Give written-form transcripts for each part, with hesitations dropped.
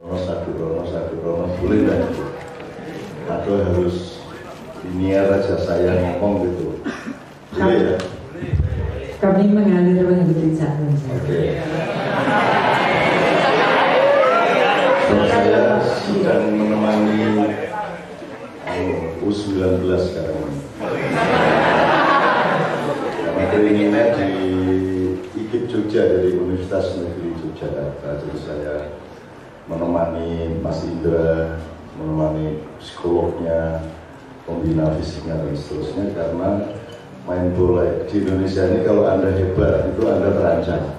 Rono boleh nggak itu? Atau harus linear aja saya ngomong gitu? Boleh ya? Kami mengalir mengikuti jalan. Oke. So, saya sedang menemani U19 sekarang ini. Karena keinginannya di IKIP Jogja dari Universitas Negeri Yogyakarta. Jadi saya menemani Mas Indra, menemani psikolognya, pembina fisiknya dan seterusnya, karena main bola di Indonesia ini kalau Anda hebat itu Anda terancam.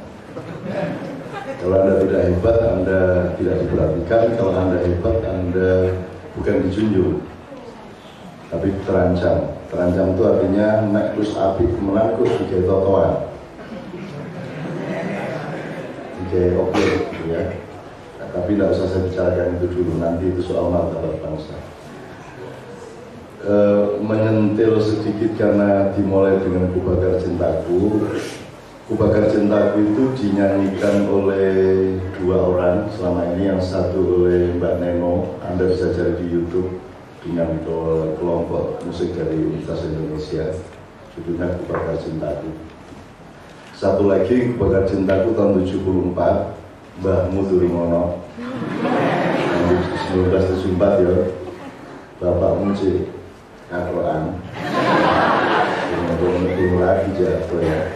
Kalau Anda tidak hebat Anda tidak diperhatikan, kalau Anda hebat Anda bukan dijunjung tapi terancam. Terancam itu artinya nek terus api menangkus sebagai totoan, sebagai objek gitu ya. Nah, tapi tidak usah saya bicarakan itu dulu, nanti itu soal martabat bangsa. Menyentil sedikit karena dimulai dengan Ku Bakar Cintaku. Ku Bakar Cintaku itu dinyanyikan oleh dua orang selama ini, yang satu oleh Mbak Neno, Anda bisa cari di YouTube dengan kelompok musik dari Universitas Indonesia, judulnya Ku Bakar Cintaku. Satu lagi Ku Bakar Cintaku tahun 74, Mbah Mudurimono 1974 ya, Bapak Munci Karoan lagi jatuh ya,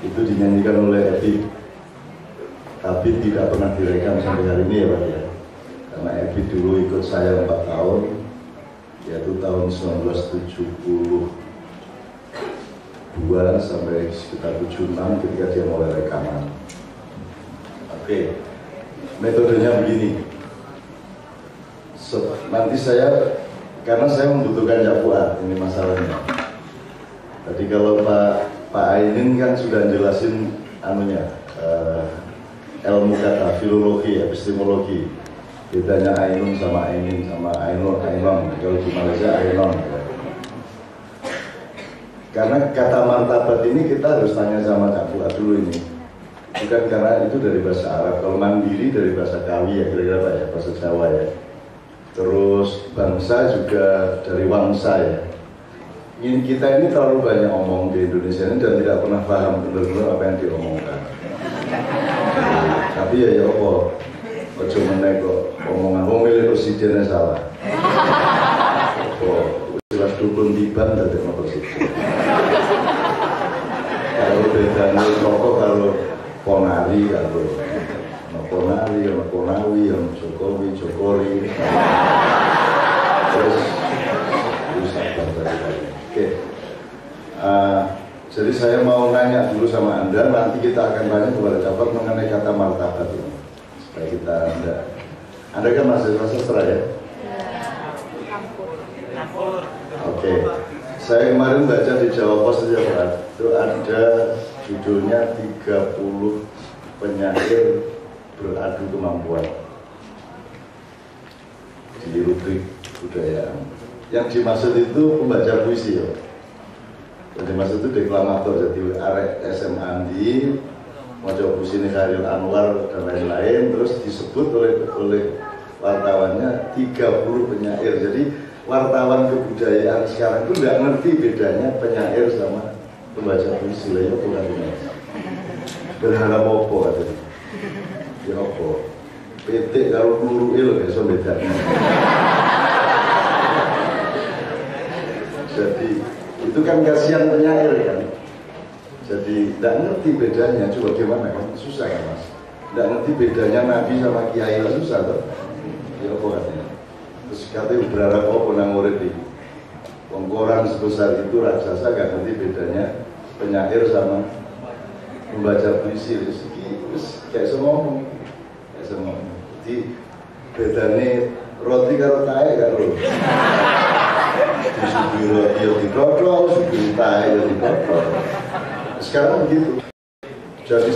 itu dinyanyikan oleh Ebi, tapi tidak pernah direkam sampai hari ini ya Pak ya, karena Ebi dulu ikut saya 4 tahun, yaitu tahun 1972 sampai sekitar 76 ketika dia mulai rekaman. Oke, metodenya begini. Nanti saya, karena saya membutuhkan Japuat, ini masalahnya. Tadi kalau Pak Ainin kan sudah jelasin anunya, ilmu kata, filologi, epistemologi. Bedanya Ainun sama Ainin sama Ainon, kalau di Malaysia Ainon. Karena kata martabat ini kita harus tanya sama Japuat dulu ini. Bukan karena itu dari bahasa Arab, kalau mandiri dari bahasa Kawi ya kira-kira Pak ya, bahasa Jawa ya. Terus bangsa juga dari wangsa ya. Kita ini terlalu banyak omong di Indonesia ini dan tidak pernah paham benar-benar apa yang diomongkan. Tapi ya apa, ojo meneh kok omongan wong milih presidennya salah. Oh, jelas dukun tiban dari presiden. Kalau bedanya tokoh kalau Ponari kalau Ponari, Konawi, Jokowi, terus oke. Jadi saya mau nanya dulu sama Anda, nanti kita akan tanya kepada Jabat mengenai kata martabat ini, supaya kita Anda kan mahasiswa sastra ya? Oke. Saya kemarin baca di Jawa Post saja Pak, itu ada judulnya 30 penyair beradu kemampuan di rubrik budaya. Yang dimaksud itu pembaca puisi ya. Yang dimaksud itu deklamator, jadi arek SMA Andi maca puisi ini Khairil Anwar dan lain-lain, terus disebut oleh wartawannya 30 penyair. Jadi wartawan kebudayaan sekarang itu nggak ngerti bedanya penyair sama pembaca puisi lah ya, bukan ini. Berharap apa katanya? Ya apa? PT kalau peluru il ya so bedanya. Jadi itu kan kasihan penyair kan. Jadi tidak ngerti bedanya. Coba gimana kan? Susah kan Mas? Tidak ngerti bedanya Nabi sama Kiai lah, susah tuh. Ya apa katanya? Terus katanya berharap apa nang urip iki? Wong koran sebesar itu raksasa gak ngerti bedanya penyair sama membaca puisi. Terus kayak semua jadi bedanya roti karo tae gak lho. Disuguhi roti yang didodol, disuguhi tae yang didodol. Sekarang begitu. Jadi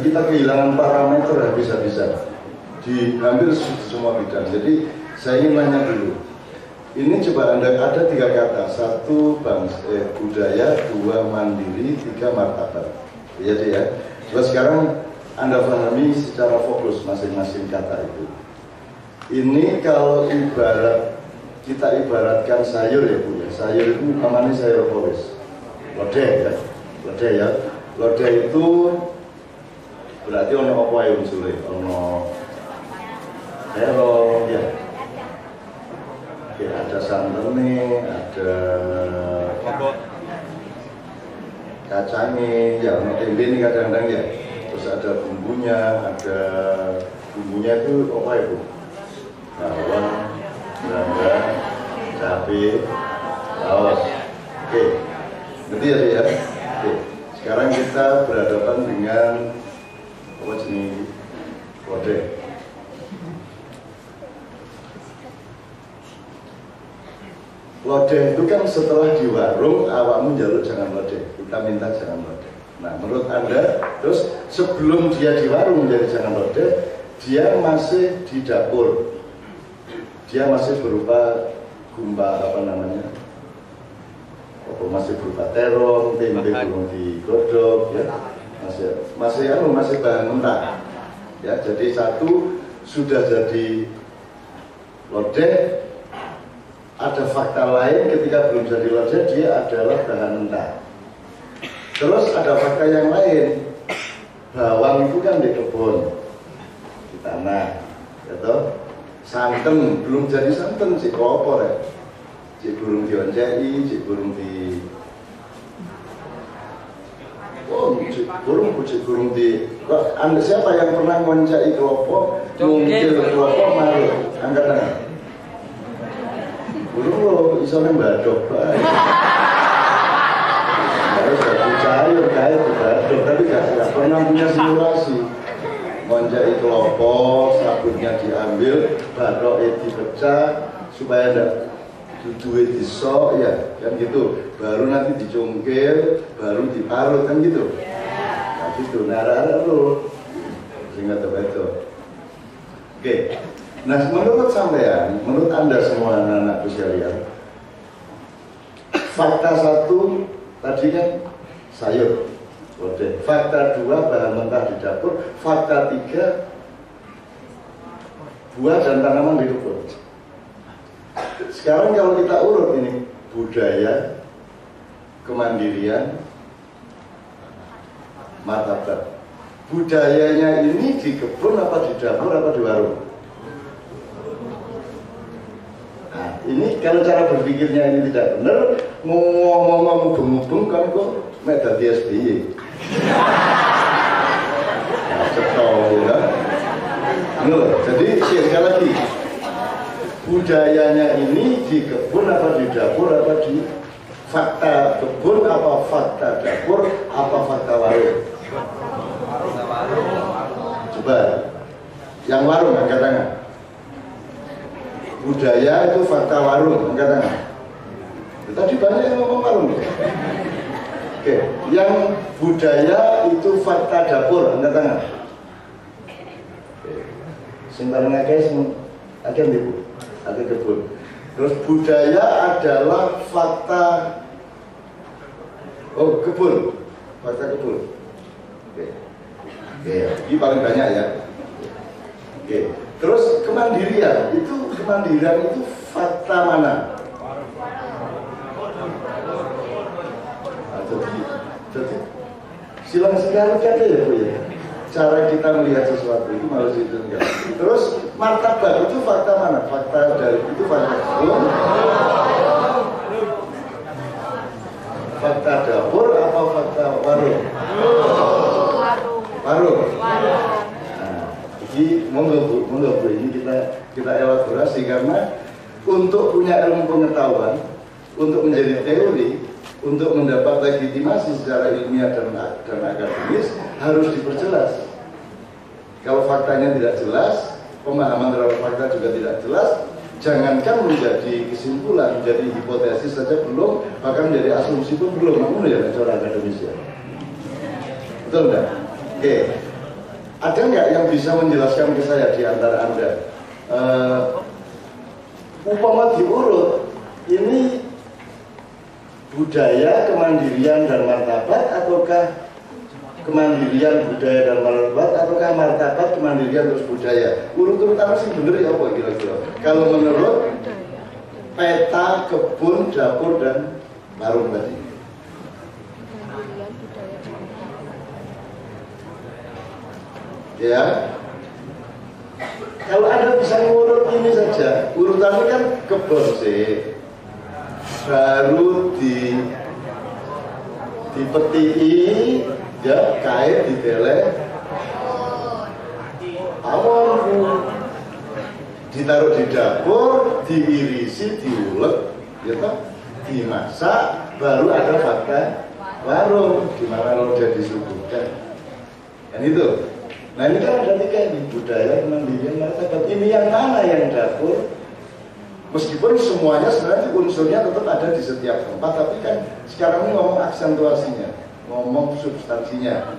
kita kehilangan parameter habis-habisan di hampir semua bidang. Jadi saya ingin nanya dulu. Ini coba Anda ada 3 kata, 1 budaya, 2 mandiri, 3 martabat. Iya deh ya. Coba sekarang Anda pahami secara fokus masing-masing kata itu. Ini kalau kita ibaratkan sayur ya Bu ya. Sayur itu namanya sayur polis. Lodeh ya. Lodeh ya. Lodeh itu berarti ono apa ya unsure? Ono terong ya. Oke, ada santannya, ada kacangnya, ya ono tempe ini kadang-kadang ya. Terus ada bumbunya itu apa ya Bu? Bawang, gula, cabai, saus. Oke, ngerti ya ya? Oke, sekarang kita berhadapan dengan apa jenis lodeh. Lodeh itu kan setelah di warung awakmu jaluk jangan lodeh, kita minta jangan lodeh. Nah menurut Anda, terus sebelum dia di warung menjadi jangan lodeh, dia masih di dapur. Dia masih berupa gumba apa namanya? Masih berupa terong, tempe belum digodok, ya. Masih bahan mentah. Ya, jadi satu sudah jadi lodeh. Ada fakta lain ketika belum jadi lodeh dia adalah bahan mentah. Terus ada fakta yang lain. Bawang itu kan di kebun, di tanah, gitu. Santen belum jadi santen si kelopor ya, si burung dioncei, si burung di si burung di. Anda siapa yang pernah ngoncei kelopor, mungkin kelopor malu, angkat tangan. Burung lo isolnya badok pak. Harus satu cair kait badok, tapi nggak pernah punya simulasi. Ngoncai kelopok, sabutnya diambil, badoknya dipecah supaya ada duit disok ya, kan gitu. Baru nanti dicungkil, baru diparut kan gitu. Nah gitu, nara lo, sehingga terbetul. Oke, nah menurut sampean, menurut Anda semua anak-anakku sekalian, fakta satu tadi kan sayur. Lodeh. Fakta 2 bahan mentah di dapur. Fakta 3 buah dan tanaman di kebun. Sekarang kalau kita urut ini budaya, kemandirian, martabat. Budayanya ini di kebun apa di dapur apa di warung? Nah, ini kalau cara berpikirnya ini tidak benar, ngomong-ngomong mubeng-mubeng kan kok mek dadi SBY. Nah, cetol ya. Jadi sekali lagi budayanya ini di kebun apa di dapur apa di fakta kebun apa fakta dapur apa fakta warung? Coba yang warung angkat tangan. Budaya itu fakta warung angkat tangan. Tadi banyak yang ngomong warung. Oke, yang budaya itu fakta dapur, angkat tangan. Simpan ngake, agen ibu, ada kebun. Terus budaya adalah fakta, kebun, fakta kebun. Oke, ini paling banyak ya. Oke, terus kemandirian itu fakta mana? Jadi silang sekali kata ya Bu ya. Cara kita melihat sesuatu itu malah itu enggak. Terus martabat itu fakta mana? Fakta dari itu fakta kebun, fakta dapur apa fakta warung? Warung. Nah, ini monggo Bu ini kita elaborasi karena untuk punya ilmu pengetahuan, untuk menjadi teori, untuk mendapat legitimasi secara ilmiah dan akademis harus diperjelas. Kalau faktanya tidak jelas, pemahaman terhadap fakta juga tidak jelas, jangankan menjadi kesimpulan, menjadi hipotesis saja belum, bahkan menjadi asumsi pun belum. Namun ya secara akademis ya. Betul enggak? Oke. Ada nggak yang bisa menjelaskan ke saya di antara Anda? Upama diurut, ini budaya, kemandirian dan martabat ataukah kemandirian budaya dan martabat, ataukah martabat kemandirian terus budaya? Urut-urutan sih bener ya apa kira-kira? Kalau menurut peta kebun, dapur dan warung tadi. Ya, kalau Anda bisa ngurut ini saja, urutannya kan kebun sih, baru dipeti, ya kait diteleh, awon, ditaruh di dapur, diirisi, diulek, ya toh, dimasak, baru ada fakta warung, gimana kalau udah disuguhkan, kan itu. Nah ini kan ada tiga ini, budaya, kemandirian, martabat. Ini yang mana yang dapur? Meskipun semuanya sebenarnya unsurnya tetap ada di setiap tempat, tapi kan sekarang ini ngomong aksentuasinya, ngomong substansinya.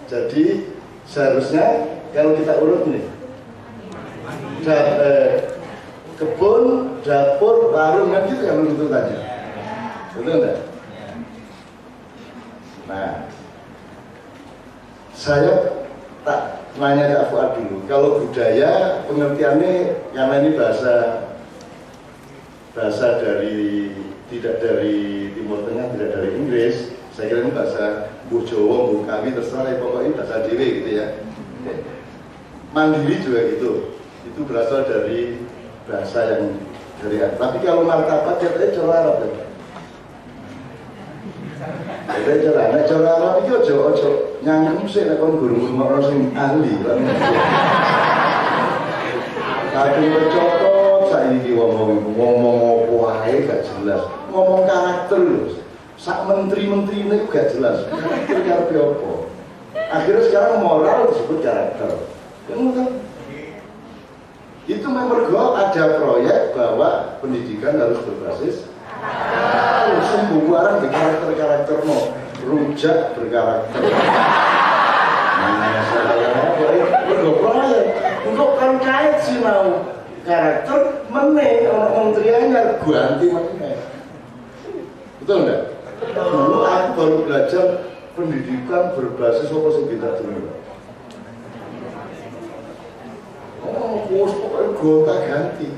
Jadi seharusnya kalau kita urut nih, kebun, dapur, warung, kan gitu kan urutannya. Betul enggak? Nah, saya tak nanya ke Fuad dulu. Kalau budaya pengertiannya, karena ini bahasa dari tidak dari Timur Tengah, tidak dari Inggris. Saya kira ini bahasa Bu Jawa, Bu kami terserah, pokoknya bahasa diri gitu ya. Mandiri juga gitu. Itu berasal dari bahasa yang dari Arab. Tapi kalau martabat katanya cara Arab ya. Jadi cara Arab itu ojo nyangkem sih nek kon guru ngono sing ahli lan. Kadung kecokot saiki ngomong apa wae gak jelas. Ngomong karakter lho. Sak menteri-menteri ini gak jelas. Karakter karepe apa? Akhirnya sekarang moral disebut karakter. Kan itu memang ada proyek bahwa pendidikan harus berbasis langsung bubaran di karakter mau rujak berkarakter. Nah, saya proyek untuk kan kait sih mau karakter meneh orang menteriannya ganti meneh. Betul enggak? Dulu aku baru belajar pendidikan berbasis apa sih kita dulu. Oh, pokoknya gonta ganti,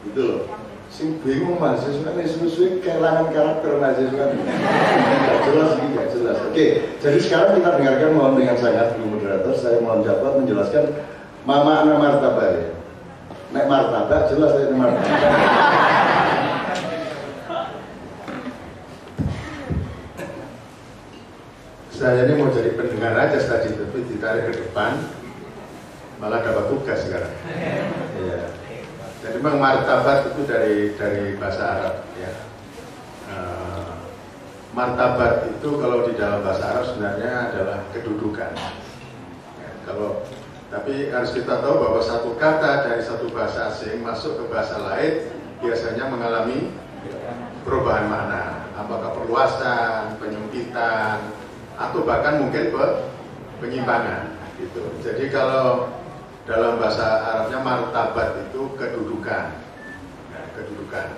gitu loh. Sing bingung mahasiswa ini susu kehilangan karakter mahasiswa ini. Gak jelas ini, gak jelas. Oke, jadi sekarang kita dengarkan mohon dengan sangat Bu Moderator. Saya mohon dapat menjelaskan Mama Ana martabak ya. Nek martabak jelas ini martabak. Saya ini mau jadi pendengar aja tadi, tapi ditarik ke depan. Malah dapat tugas sekarang. Ya. Jadi memang martabat itu dari bahasa Arab ya. Martabat itu kalau di dalam bahasa Arab sebenarnya adalah kedudukan. Ya, tapi harus kita tahu bahwa satu kata dari satu bahasa asing masuk ke bahasa lain biasanya mengalami perubahan makna, apakah perluasan, penyempitan, atau bahkan mungkin penyimpangan. Gitu. Jadi kalau dalam bahasa Arabnya martabat itu kedudukan, ya, kedudukan.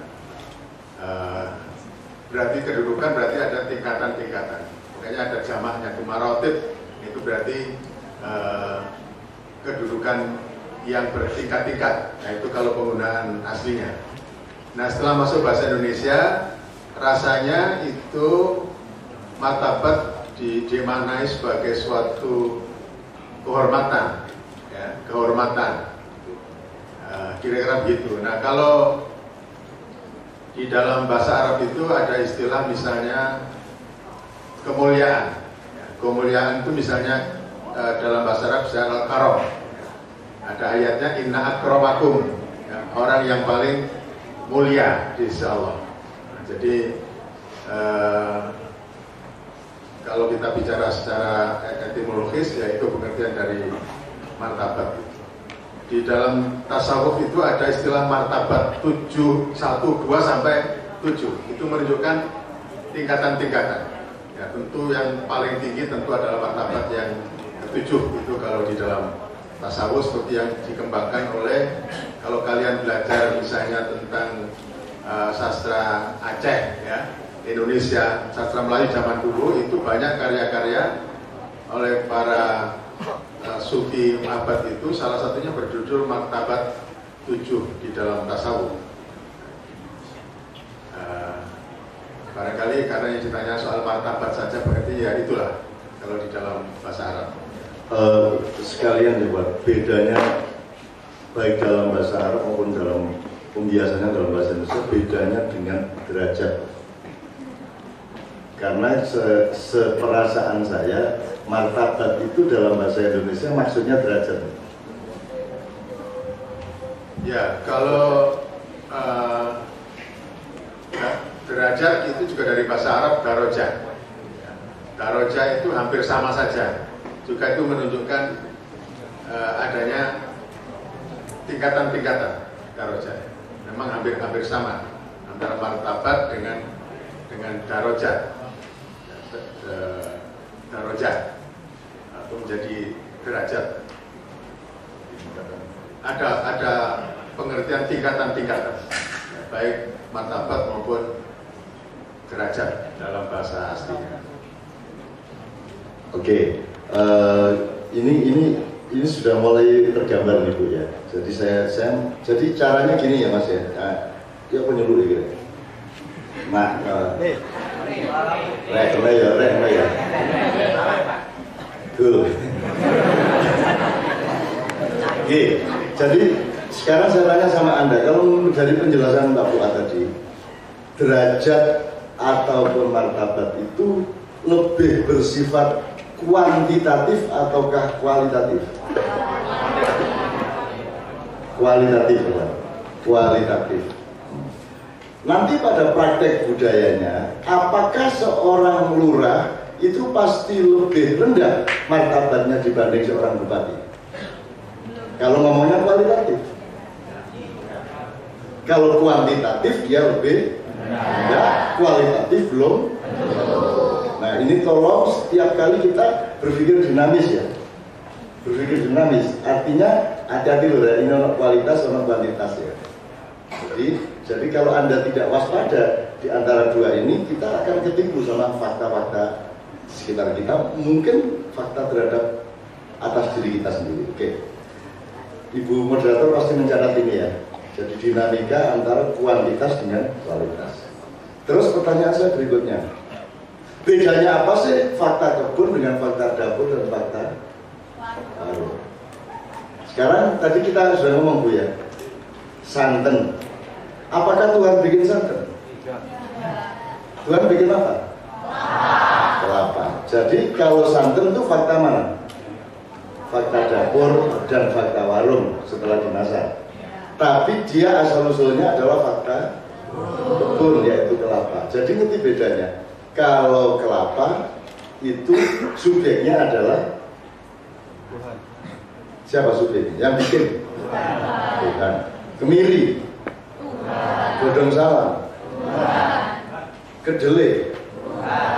Berarti kedudukan berarti ada tingkatan-tingkatan. Makanya ada jamaknya itu marotib, itu berarti kedudukan yang bertingkat-tingkat. Nah itu kalau penggunaan aslinya. Nah setelah masuk bahasa Indonesia, rasanya itu martabat dimaknai sebagai suatu kehormatan. Ya, kehormatan, kira-kira begitu. Nah kalau di dalam bahasa Arab itu ada istilah misalnya kemuliaan. Ya, kemuliaan itu misalnya dalam bahasa Arab secara karom. Ada ayatnya inna akramakum, ya, orang yang paling mulia di sisi Allah. Nah, jadi kalau kita bicara secara etimologis, ya itu pengertian dari martabat. Di dalam tasawuf itu ada istilah martabat 7, 1, 2 sampai 7. Itu menunjukkan tingkatan-tingkatan. Ya, tentu yang paling tinggi tentu adalah martabat yang ke-7. Itu kalau di dalam tasawuf seperti yang dikembangkan oleh, kalau kalian belajar misalnya tentang sastra Aceh, ya, Indonesia, sastra Melayu zaman dulu itu banyak karya-karya oleh para sufi abad itu, salah satunya berjudul Martabat 7 di dalam tasawuf. Barangkali karena yang ditanya soal martabat saja, berarti ya itulah kalau di dalam bahasa Arab. Sekalian juga bedanya baik dalam bahasa Arab maupun dalam pembiasannya dalam bahasa Indonesia, bedanya dengan derajat. Karena seperasaan saya, martabat itu dalam bahasa Indonesia maksudnya derajat. Ya, kalau derajat itu juga dari bahasa Arab darajah. Darajah itu hampir sama saja. Juga itu menunjukkan adanya tingkatan-tingkatan darajat. Memang hampir sama antara martabat dengan darajat. Darajat atau menjadi derajat. Ada pengertian tingkatan-tingkatan, baik martabat maupun derajat dalam bahasa aslinya. Oke, ini sudah mulai tergambar nih Bu ya. Jadi saya jadi caranya gini ya Mas ya. Dia penyuluh gitu. Nah, rek ya. Tuh. Oke, jadi sekarang saya tanya sama Anda, kalau dari penjelasan Mbak Fuad tadi, derajat ataupun martabat itu lebih bersifat kuantitatif ataukah kualitatif? Kualitatif. Nanti pada praktek budayanya, apakah seorang lurah itu pasti lebih rendah martabatnya dibanding seorang bupati? Kalau ngomongnya kualitatif. Kalau kuantitatif dia lebih rendah, kualitatif belum. Nah ini tolong setiap kali kita berpikir dinamis ya. Berpikir dinamis, artinya hati-hati loh ya, ini ono kualitas, ono kuantitas ya. Jadi kalau Anda tidak waspada di antara dua ini, kita akan ketipu sama fakta-fakta sekitar kita, mungkin fakta terhadap atas diri kita sendiri. Oke. Ibu moderator pasti mencatat ini ya. Jadi dinamika antara kuantitas dengan kualitas. Terus pertanyaan saya berikutnya, bedanya apa sih fakta kebun dengan fakta dapur dan fakta warung? Sekarang tadi kita sudah ngomong Bu ya, santen. Apakah Tuhan bikin santan? Tuhan bikin apa? Kelapa. Jadi kalau santan itu fakta mana? Fakta dapur dan fakta warung setelah dimasak. Tapi dia asal-usulnya adalah fakta kebun, yaitu kelapa. Jadi ngerti bedanya. Kalau kelapa itu subjeknya adalah Tuhan. Siapa subjeknya? Yang bikin? Tuhan. Kemiri? Godong salam, kedelai,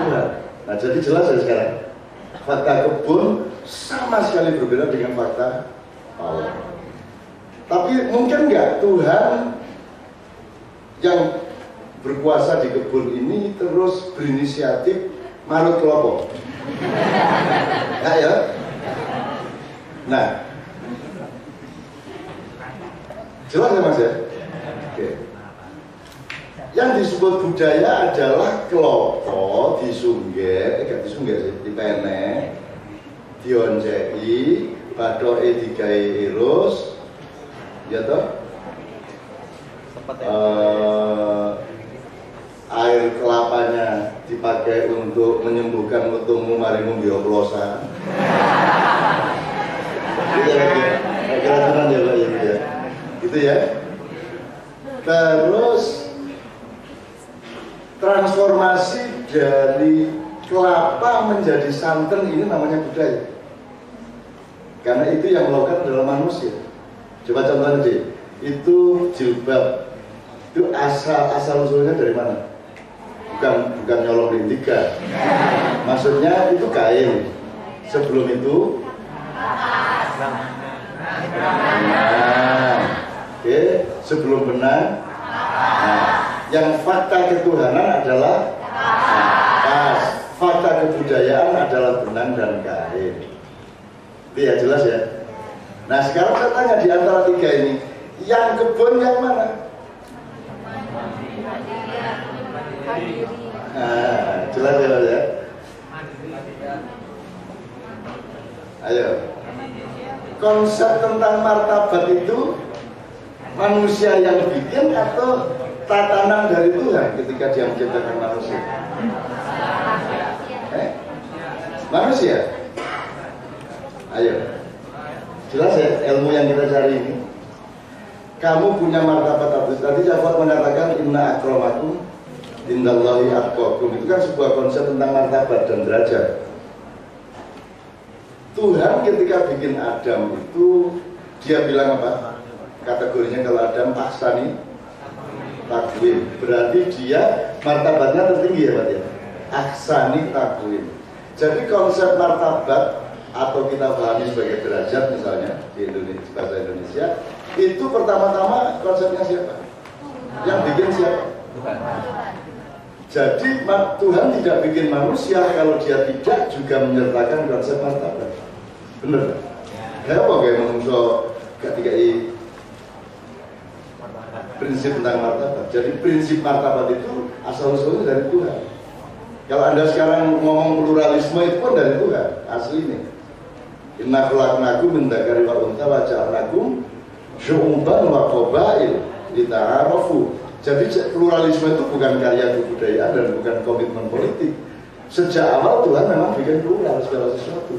Tuhan. Nah jadi jelas ya sekarang, fakta kebun sama sekali berbeda dengan fakta Allah. Tapi mungkin nggak Tuhan yang berkuasa di kebun ini terus berinisiatif marut kelompok? Ya. Nah, jelas ya Mas ya. Oke. Yang disebut budaya adalah kelopo disungget, gak disungget sih, dipenek, dionceki, badoke digawe irus, ya toh? Air kelapanya dipakai untuk menyembuhkan metumu marimu bioplosan. Kira-kira ya, gitu ya. Terus transformasi dari kelapa menjadi santan ini namanya budaya. Karena itu yang melakukan adalah manusia. Coba contohnya aja, itu jilbab itu asal usulnya dari mana? Bukan nyolong di tiga. Maksudnya itu kain. Sebelum itu oke, sebelum benang. Nah, yang fakta ketuhanan adalah pas, fakta kebudayaan adalah benang dan kain. Itu ya jelas ya. Nah sekarang saya tanya di antara tiga ini, yang kebun yang mana? Nah, jelas ya. Ayo. Konsep tentang martabat itu manusia yang bikin atau tatanan dari Tuhan ketika dia menciptakan manusia? Manusia. Ayo. Jelas ya ilmu yang kita cari ini. Kamu punya martabat apa? Tadi Jafar mengatakan inna akramakum indallahi atqakum. Itu kan sebuah konsep tentang martabat dan derajat. Tuhan ketika bikin Adam itu dia bilang apa? Kategorinya kalau Adam ahsani takwim. Berarti dia martabatnya tertinggi ya Pak ya. Ahsani takwim. Jadi konsep martabat atau kita pahami sebagai derajat misalnya di Indonesia, bahasa Indonesia itu pertama-tama konsepnya siapa? Yang bikin siapa? Tuhan. Jadi Tuhan tidak bikin manusia kalau dia tidak juga menyertakan konsep martabat. Benar? Kayak apa kayak manusia ketika prinsip tentang martabat. Jadi prinsip martabat itu asal-usulnya dari Tuhan. Kalau Anda sekarang ngomong pluralisme itu pun dari Tuhan aslinya. Inna khalaqnakum min dzakari wa untha wa ja'alnakum syu'uban wa qabail lita'arafu. Jadi pluralisme itu bukan karya kebudayaan dan bukan komitmen politik. Sejak awal Tuhan memang bikin plural segala sesuatu.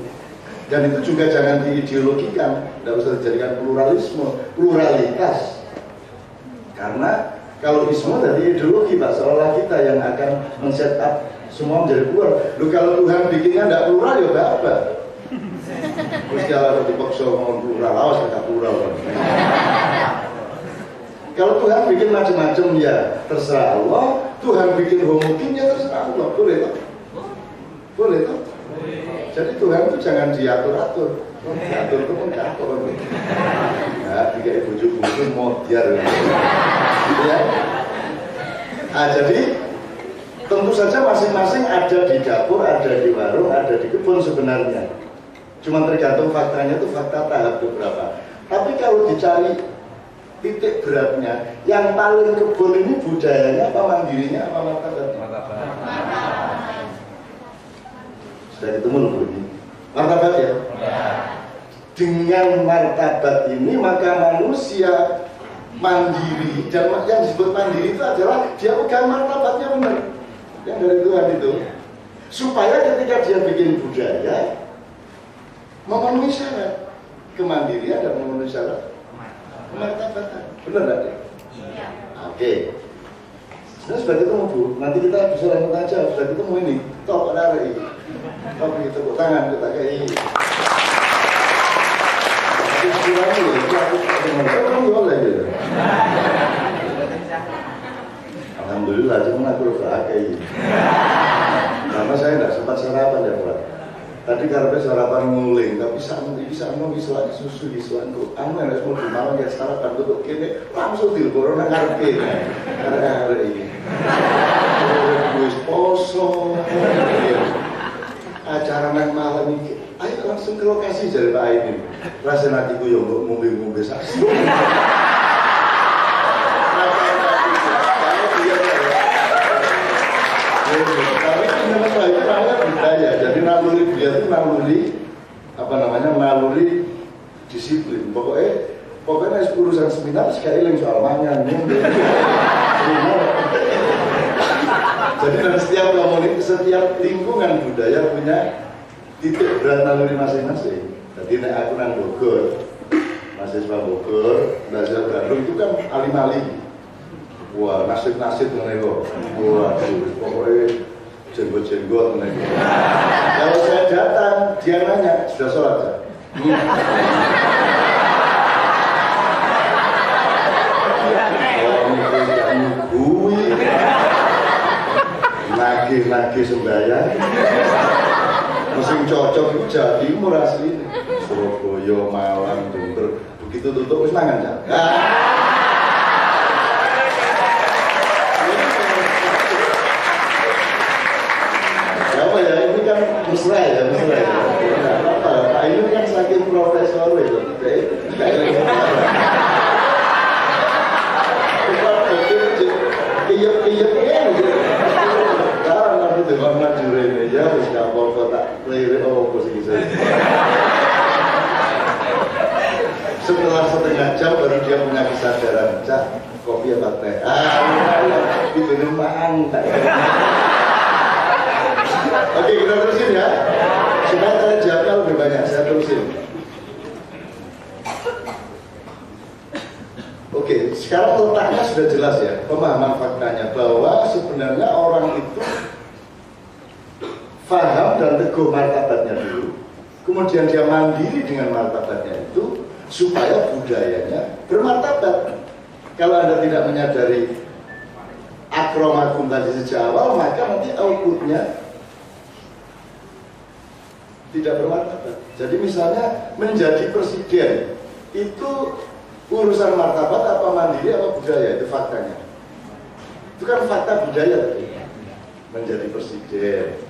Dan itu juga jangan diideologikan, tidak usah dijadikan pluralisme, pluralitas. Karena kalau isme dari ideologi Pak, seolah kita yang akan men-set up semua menjadi plural. Loh kalau Tuhan bikinnya tidak plural ya apa? Terus kalau dipaksa ngomong plural, awas kata plural. Kalau Tuhan bikin macam-macam ya terserah Allah. Tuhan bikin homogen ya terserah Allah. Boleh toh? Boleh toh? Jadi Tuhan itu jangan diatur-atur. Diatur itu pun diatur. Nah, tiga ibu itu modiar. Ya. Nah, jadi tentu saja masing-masing ada di dapur, ada di warung, ada di kebun sebenarnya. Cuma tergantung faktanya itu fakta tahap beberapa. Tapi kalau dicari titik beratnya, yang paling kebun ini budayanya apa mandirinya apa martabatnya? Sudah ketemu loh ini. Martabat ya? Dengan martabat ini maka manusia mandiri, dan yang disebut mandiri itu adalah dia pegang martabatnya benar. Yang dari Tuhan itu. Supaya ketika dia bikin budaya memenuhi syarat kemandirian dan memenuhi syarat martabatan. Benar nggak? Iya. Oke. Sebenarnya sudah ketemu Bu. Nanti kita bisa lanjut aja. Sudah ketemu ini. Top lari. Top ini tepuk tangan kita kayak ini. Alhamdulillah cuma aku berpakai. Karena saya tidak sempat sarapan ya Pak. Tadi karena sarapan nguling, tapi bisa lagi susu di suanku. Anu yang semua di malam ya sarapan tutup kini langsung di corona ngarpe. Karena hari ini. Wis poso. Acara nang malam ini. Ayo langsung ke lokasi dari Pak Aidin. Rasa hatiku yang ngombe-ngombe saksi. Tapi ini masalah itu namanya budaya. Jadi naluri budaya itu naluri disiplin. Pokoknya urusan seminar sekali lagi soal mangan. Jadi dari setiap lingkungan budaya punya titik berat naluri masing-masing. Jadi aku nang Bogor, mahasiswa Bogor, belajar Bandung itu kan alim-alim. Wah, nasib-nasib menego. Wah, pokoknya jenggot-jenggot menego. Kalau saya datang, dia nanya, sudah sholat ya? Nagih sembahyang. Musim cocok itu Jawa Timur asli. Surabaya, Malang, Jember. Begitu tutup wis mangan ya. Apa ya, ini kan mesra ya. Apa? Pak ini kan saking profesor itu. Iya. Sekarang aku dengan majurin aja, terus kapal kotak lirik posisi saya. Setelah setengah jam baru dia punya kesadaran, Cak, kopi apa teh? Itu memang tak. Oke, kita terusin ya. Supaya kalian jawabnya lebih banyak, saya terusin. Oke, sekarang letaknya sudah jelas ya, pemahaman faktanya bahwa sebenarnya orang itu paham dan teguh martabatnya dulu, kemudian dia mandiri dengan martabatnya itu supaya budayanya bermartabat. Kalau Anda tidak menyadari akromakum tadi sejak awal, maka nanti outputnya tidak bermartabat. Jadi misalnya menjadi presiden itu urusan martabat apa mandiri apa budaya, itu faktanya. Itu kan fakta budaya tadi. Menjadi presiden,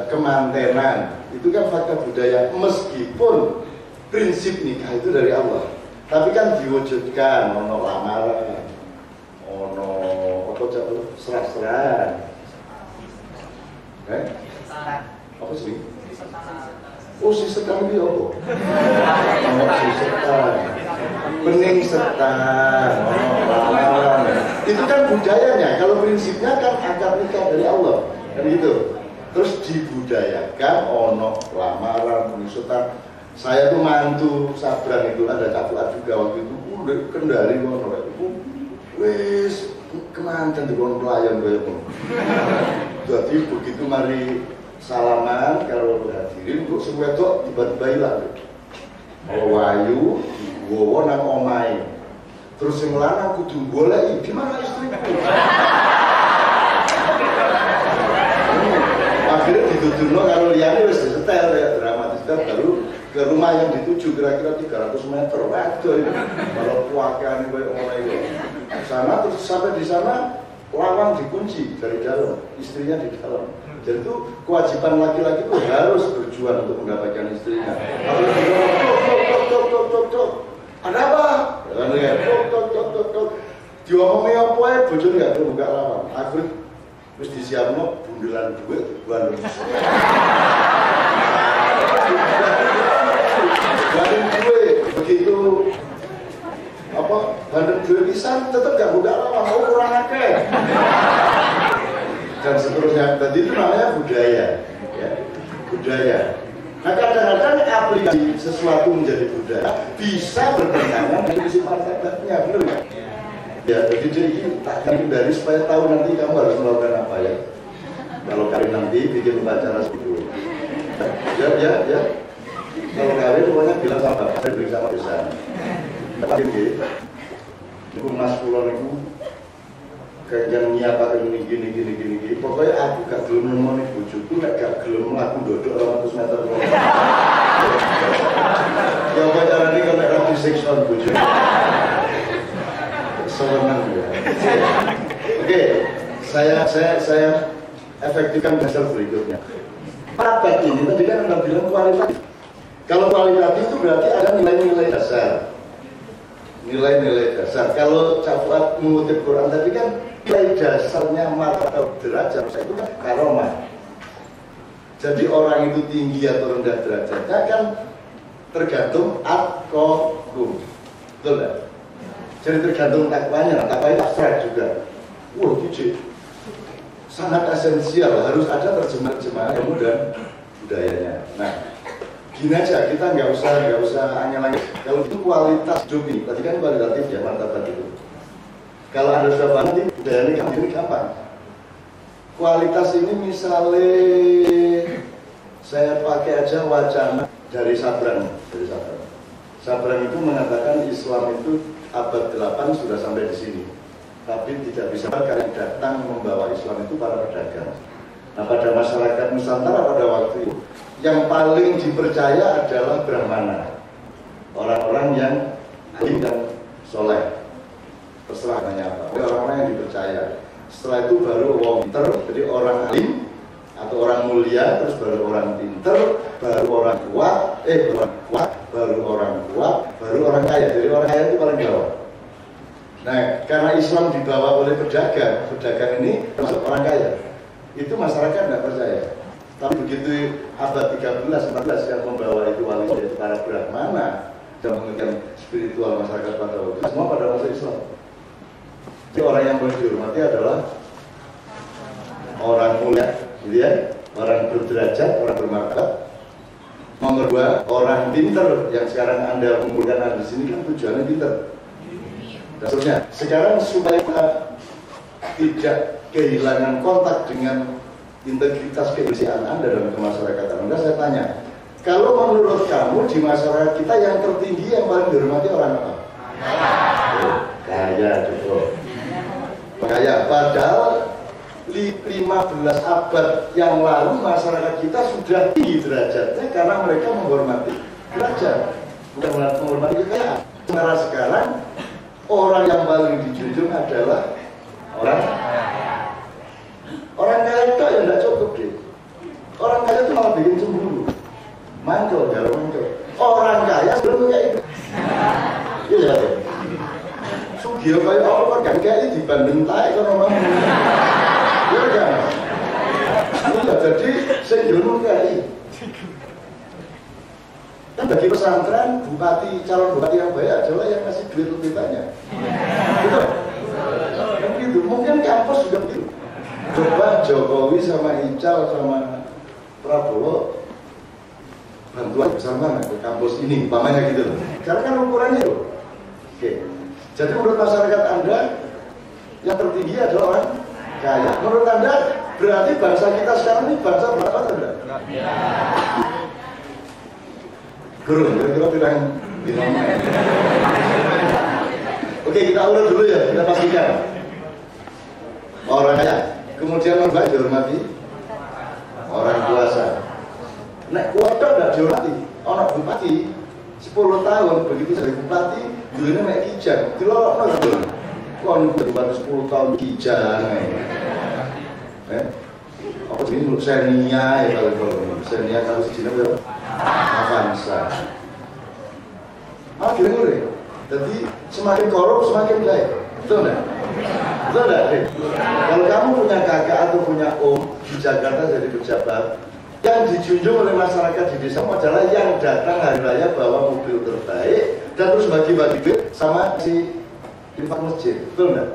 kemantenan, itu kan fakta budaya. Meskipun prinsip nikah itu dari Allah, tapi kan diwujudkan, ono lamaran, ono apa jatuh serah-serahan, apa sih? Oh si setan itu apa? Oh si setan, bening setan, lamaran. Itu kan budayanya. Kalau prinsipnya kan akad nikah dari Allah, kan gitu. Terus dibudayakan, ono lamaran, bening setan. Saya tuh mantu Sabran itu ada cakulat juga waktu itu. Udah kendali ono itu. Wes kemanten di kono pelayan koyo. Jadi begitu mari salaman kalau hadirin kok sing wedok tiba-tiba hilang. Wayu digowo nang omahe. Terus sing lanang kudu goleki, di mana istriku? Akhirnya dituduhno karo liyane wis disetel ya dramatis baru ke rumah yang dituju kira-kira 300 meter. Waduh itu kalau puakan koyo ngono iku. Sana terus sampai di sana lawang dikunci dari dalam, istrinya di dalam. Jadi itu kewajiban laki-laki itu harus berjuang untuk mendapatkan istrinya. Ada apa? Diomongin apa ya? Bojone nggak perlu buka lawang. Akhirnya terus disiapno bundelan duit bulan. Banding duit begitu apa? Banding duit pisan tetap nggak buka lawang. Oh kurang akeh. Dan seterusnya, tadi itu namanya budaya, ya, budaya. Nah kadang-kadang aplikasi sesuatu menjadi budaya bisa bertentangan dengan prinsip martabatnya, benar nggak? Ya, jadi ini tak dari supaya tahu nanti kamu harus melakukan apa ya. Kalau kalian nanti bikin upacara seperti itu, ya. Kalau kalian pokoknya bilang sama bapak, saya beri sama besar. Tapi ini, Mas Kulon itu kayak nyiapakan gini. Pokoknya aku gak gelem nemoni bojoku, gak gelem mlaku ndodok 200 meter. Ya apa carane kok nek ora disiksa bojoku. Seneng ya. Oke, saya efektifkan dasar berikutnya. Apa ini tadi kan Anda bilang kualitatif. Kalau kualitatif itu berarti ada nilai-nilai dasar. Nilai-nilai dasar. Kalau Cak Fuad mengutip Quran tadi kan nilai dasarnya martabat derajat itu kan karomah. Jadi orang itu tinggi atau rendah derajatnya kan tergantung atqakum. Betul nggak? Jadi tergantung takwanya. Takwa itu abstrak juga. Wah, itu sangat esensial. Harus ada terjemahan ilmu dan budayanya. Nah, gini aja, kita nggak usah hanya lagi. Kalau itu kualitas hidup ini, tadi kan kualitatif ya martabat itu. Kalau Anda sudah paham, budaya ini gampang. Kualitas ini misalnya saya pakai aja wacana dari Sabran. Sabran itu mengatakan Islam itu abad 8 sudah sampai di sini. Tapi tidak bisa karena datang membawa Islam itu para pedagang. Nah pada masyarakat Nusantara pada waktu itu yang paling dipercaya adalah Brahmana, orang-orang yang alim dan soleh, terserah namanya apa, orang-orang yang dipercaya. Setelah itu baru wong pinter, jadi orang alim atau kuat, baru orang kuat, baru orang kaya. Jadi orang kaya itu paling bawah. Nah, karena Islam dibawa oleh pedagang ini termasuk orang kaya. Itu masyarakat tidak percaya. Tapi begitu abad 13-14 yang membawa itu wali yaitu para Brahmana dan mengenai spiritual masyarakat pada waktu itu, semua pada masuk Islam. Jadi orang yang boleh dihormati adalah orang mulia, gitu ya, orang berderajat, orang bermartabat. Nomor 2, orang pinter yang sekarang Anda kumpulkan Anda di sini kan tujuannya pinter. Dasarnya, sekarang supaya kita tidak kehilangan kontak dengan integritas kemanusiaan Anda dan kemasyarakatan Anda, saya tanya, kalau menurut kamu di masyarakat kita yang tertinggi yang paling dihormati orang apa? Kaya, cukup. Kaya, padahal 15 abad yang lalu masyarakat kita sudah tinggi derajatnya karena mereka menghormati derajat, bukan menghormati kekayaan. Sementara sekarang orang yang paling dijunjung adalah orang kaya itu yang tidak cukup deh. Orang kaya itu malah bikin cemburu, mangkel, jalan mangkel. Orang kaya belum punya itu. Iya ya. Sugio kayak orang kan kayak dibanding tai kan orang. Iya kan. Iya jadi sejauh kayak. Kan bagi pesantren calon bupati yang baik adalah yang ngasih duit lebih banyak. Gitu. Kan gitu. Mungkin kampus juga begitu. Coba Jokowi sama Ical sama Prabowo bantuan bersama ke kampus ini, umpamanya gitu loh. Karena kan ukurannya loh. Oke. Jadi menurut masyarakat Anda yang tertinggi adalah orang kaya. Menurut Anda berarti bangsa kita sekarang ini bangsa berapa Anda? Guru, kira-kira bilang. Oke, kita urut dulu ya, kita pastikan. Orang kaya. Kemudian orang baik dihormati orang kuasa. Nek kuasa tidak dihormati, orang bupati 10 tahun begitu jadi bupati, dulunya naik kijang, dilolok nol. Kon bupati 10 tahun kijang. Apa sih ini senia ya kalau senia kalau sejina berapa? Avanza. Gini. Jadi semakin korup semakin baik, betul nggak? Betul nggak? Kalau kamu punya kakak atau punya om di Jakarta jadi pejabat, yang dijunjung oleh masyarakat di desa adalah yang datang hari raya bawa mobil terbaik dan terus bagi-bagi duit sama si infak masjid, betul nggak?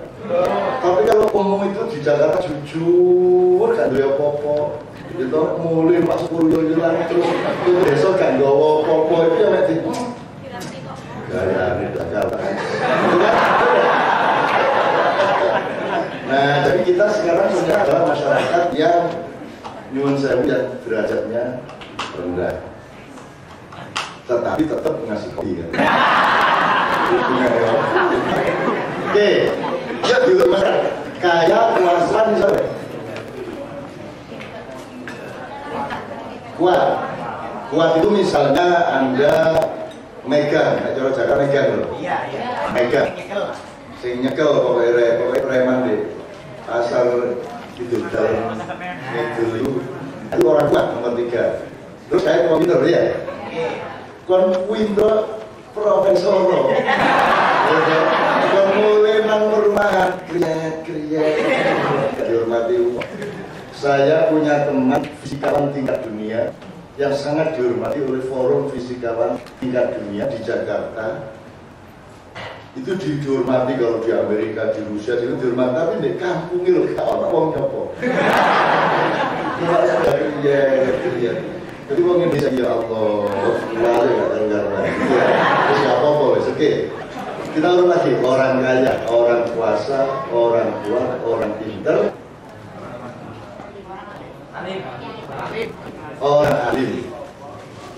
Tapi kalau umum itu di Jakarta jujur kan dia popo, gitu mulai pas 10 bulan terus besok kan gawa popo itu yang nanti gaya di Jakarta. Nah, jadi kita sekarang sudah adalah masyarakat yang nyuwun sewu yang derajatnya rendah, tetapi tetap ngasih kopi kan. Oke, ya dulu masyarakat kaya kuasa misalnya kuat itu misalnya Anda megang, cara Jakarta megang loh. Iya. Megang. Sing nyekel pokoknya preman deh. Asal gitu dalam itu orang kuat nomor 3. Terus saya komputer ya. Komputer profesor loh. Mulai nang perumahan kriya dihormati. Saya punya teman fisikawan tingkat dunia yang sangat dihormati oleh forum fisikawan tingkat dunia di Jakarta. Itu dihormati kalau di Amerika, di Rusia itu dihormati, tapi di kampung itu gak ada orang nyopo. Jadi orang Indonesia ya Allah, lalu gak dengar lagi. Terus apa-apa, oke. Kita urut lagi, orang kaya, orang kuasa, orang kuat, orang pinter, orang alim.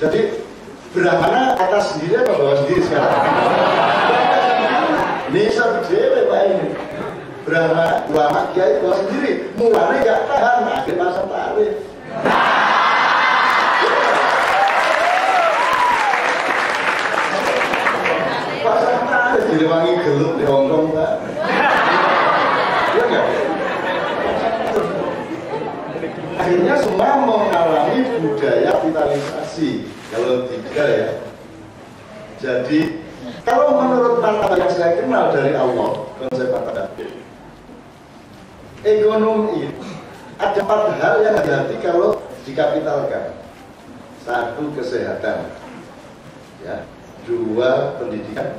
Jadi Brahmana atas sendiri apa bawah sendiri sekarang? Ini sendiri Pak ini. Brahmana, ulama kiai bawah sendiri. Mulanya nggak tahan, akhir pasang tarif. Pasang tarif direwangi gelut di Hongkong Pak. Iya nggak? Akhirnya semua mengalami budaya kapitalisasi. Kalau tidak ya. Jadi kalau menurut martabat yang saya kenal dari Allah, konsep martabat ekonomi ada 4 hal yang hati-hati kalau dikapitalkan. 1, kesehatan, ya. 2, pendidikan.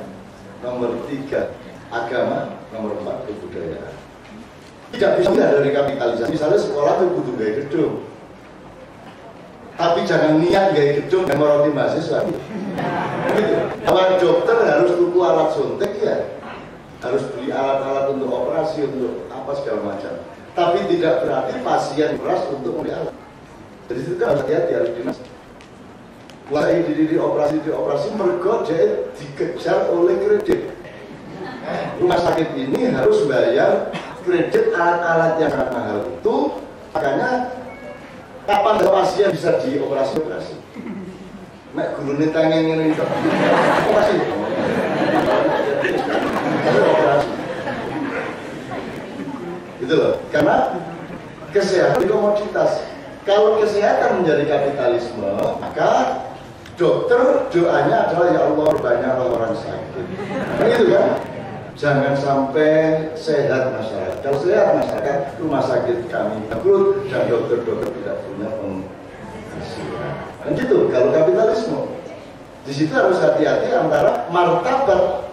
Nomor 3, agama. Nomor 4, kebudayaan. Tidak bisa dari kapitalisasi. Misalnya sekolah itu butuh gaya gedung, tapi jangan niat gaya gedung dan meroti mahasiswa. Gitu. Kalau dokter harus tuku alat suntik ya, harus beli alat-alat untuk operasi, untuk apa segala macam. Tapi tidak berarti pasien keras untuk membeli alat. Jadi itu kan harus hati-hati, harus dinas. Wah ini di operasi mergo dia dikejar oleh kredit. Rumah sakit ini harus bayar kredit alat-alat yang sangat mahal itu, makanya kapan pasien bisa dioperasi? Mek gurune tangen ngene iki. Operasi. Gitu loh. Karena kesehatan itu komoditas. Kalau kesehatan menjadi kapitalisme, maka dokter doanya adalah ya Allah banyaklah orang sakit. Begitu kan? Jangan sampai sehat masyarakat. Kalau sehat masyarakat, rumah sakit kami bangkrut dan dokter-dokter tidak punya penghasilan. Dan gitu, kalau kapitalisme, di situ harus hati-hati antara martabat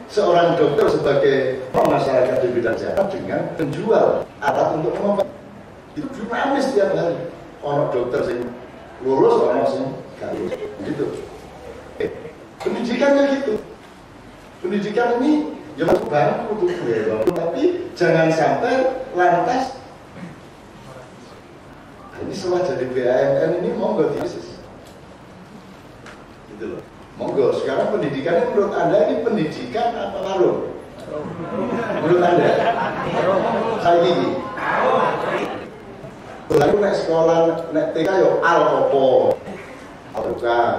seorang dokter sebagai masyarakat di bidang kesehatan dengan penjual alat untuk mengobati. Itu dinamis setiap hari. Orang dokter sing lulus, orang sing gak lulus. Gitu. Pendidikannya gitu. Pendidikan ini ya masuk bangku tuh ya, tapi jangan sampai lantas ini setelah jadi BAMN ini monggo tesis. Gitu loh. Monggo, sekarang pendidikan menurut Anda ini pendidikan apa warung? Menurut Anda? Saya gini. Lalu naik sekolah, naik TK yo al opo, bukan,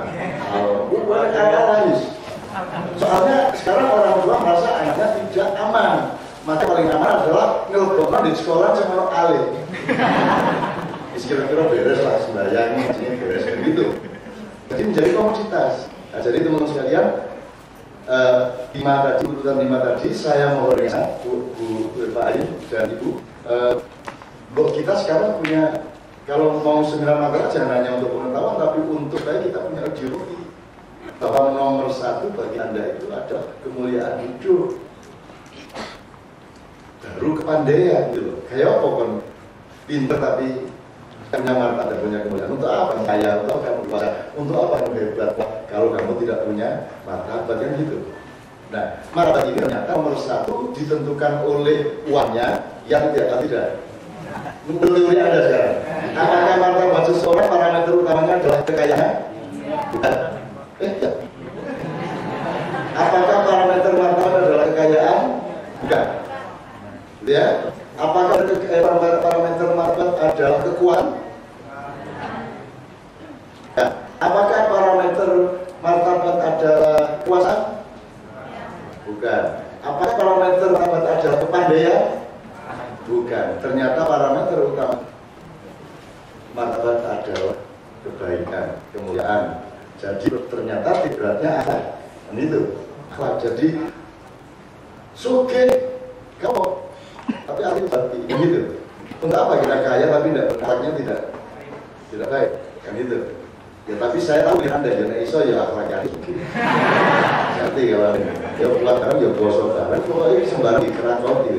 bukan analis. Soalnya sekarang orang tua merasa anaknya tidak aman, maka paling aman adalah ngelboknya di sekolah sama alim. Kira-kira beres lah, sembahyang, maksudnya beres begitu. Jadi menjadi komoditas. Nah, jadi teman-teman sekalian, 5 tadi saya mohon ya, Bu Pak Ayu dan Ibu. Kita sekarang punya, kalau mau seminar makalah jangan hanya untuk pengetahuan, tapi untuk kita punya ideologi bahwa nomor 1 bagi Anda itu adalah kemuliaan hidup, baru kepandaian gitu loh. Kayak apa kan pinter tapi punya martabat, punya kemuliaan. Untuk apa kaya? Untuk apa kamu kuasa? Untuk apa kamu hebat? Kalau kamu tidak punya martabat yang gitu. Nah, martabat ini ternyata nomor 1 ditentukan oleh uangnya yang tidak. Menurut Anda sekarang, apakah martabat seseorang parameter utamanya adalah kekayaan? Bukan. Ya. Apakah parameter martabat adalah kekayaan? Bukan. Ya. Apakah parameter martabat adalah kekuatan? Ya. Apakah parameter martabat adalah kuasa? Bukan. Apakah parameter martabat adalah kepandaian? Bukan. Ternyata parameter utama martabat adalah kebaikan, kemuliaan. Jadi ternyata beratnya apa? Itu. Jadi suke kamu, tapi arti berarti gitu. Untuk apa kita kaya tapi tidak baik, kan itu. Ya tapi saya tahu Anda jangan iso ya akhlaknya. Jadi kalau ya pulang barang ya bosok barang, pokoknya sembarang dikerat roti.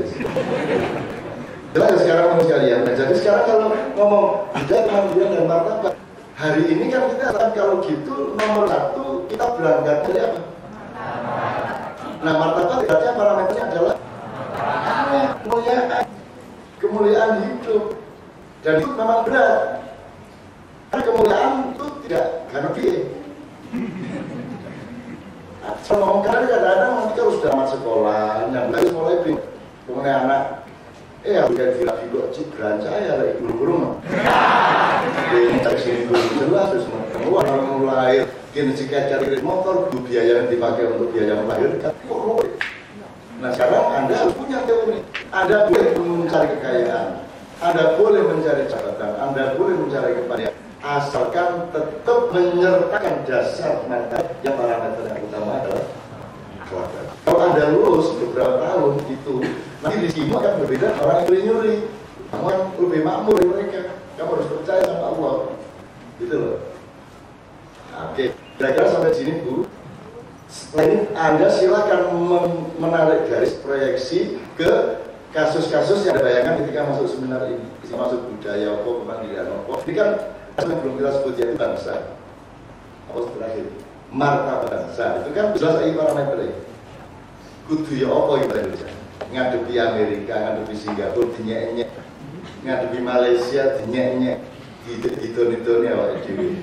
Jelas sekarang teman sekalian. Nah, jadi sekarang kalau ngomong tidak kemudian dan martabat, hari ini kan kita akan kalau gitu nomor 1 kita berangkat dari apa? Nah martabat berarti parameternya adalah kemuliaan hidup, dan itu memang berat. Karena kemuliaan itu tidak garanti. Ngomong kadang-kadang nanti kalau sudah amat sekolah, yang lagi mulai kemudian anak bukan gila-gila cipran saya lagi guru-guru mah. Ini cari sini dulu jelas terus keluar mulai gini jika cari motor dulu biaya yang dipakai untuk biaya melahirkan. Nah sekarang Anda harus punya teori. Anda boleh mencari kekayaan, Anda boleh mencari jabatan, Anda boleh mencari kepastian, asalkan tetap menyertakan dasar martabat yang parameter yang utama adalah keluarga. Kalau Anda lulus beberapa tahun itu, nanti rezekimu akan berbeda orang yang nyuri. Kamu kan lebih makmur dari mereka. Kamu harus percaya sama Allah. Gitu loh. Oke, kira-kira sampai sini Bu. Setelah ini Anda silakan menarik garis proyeksi ke kasus-kasus yang Anda bayangkan ketika masuk seminar ini. Masuk budaya apa, kemandirian apa. Ini kan yang belum kita sebut yaitu bangsa. Apa terakhir? Martabat bangsa. Itu kan jelas lagi parameternya. Kudu ya apa yang Indonesia? Ngadepi Amerika, ngadepi Singapura, dinyek-nyek. Ngadepi Malaysia, dinyek-nyek. Gitu-gitu nih awal dewi.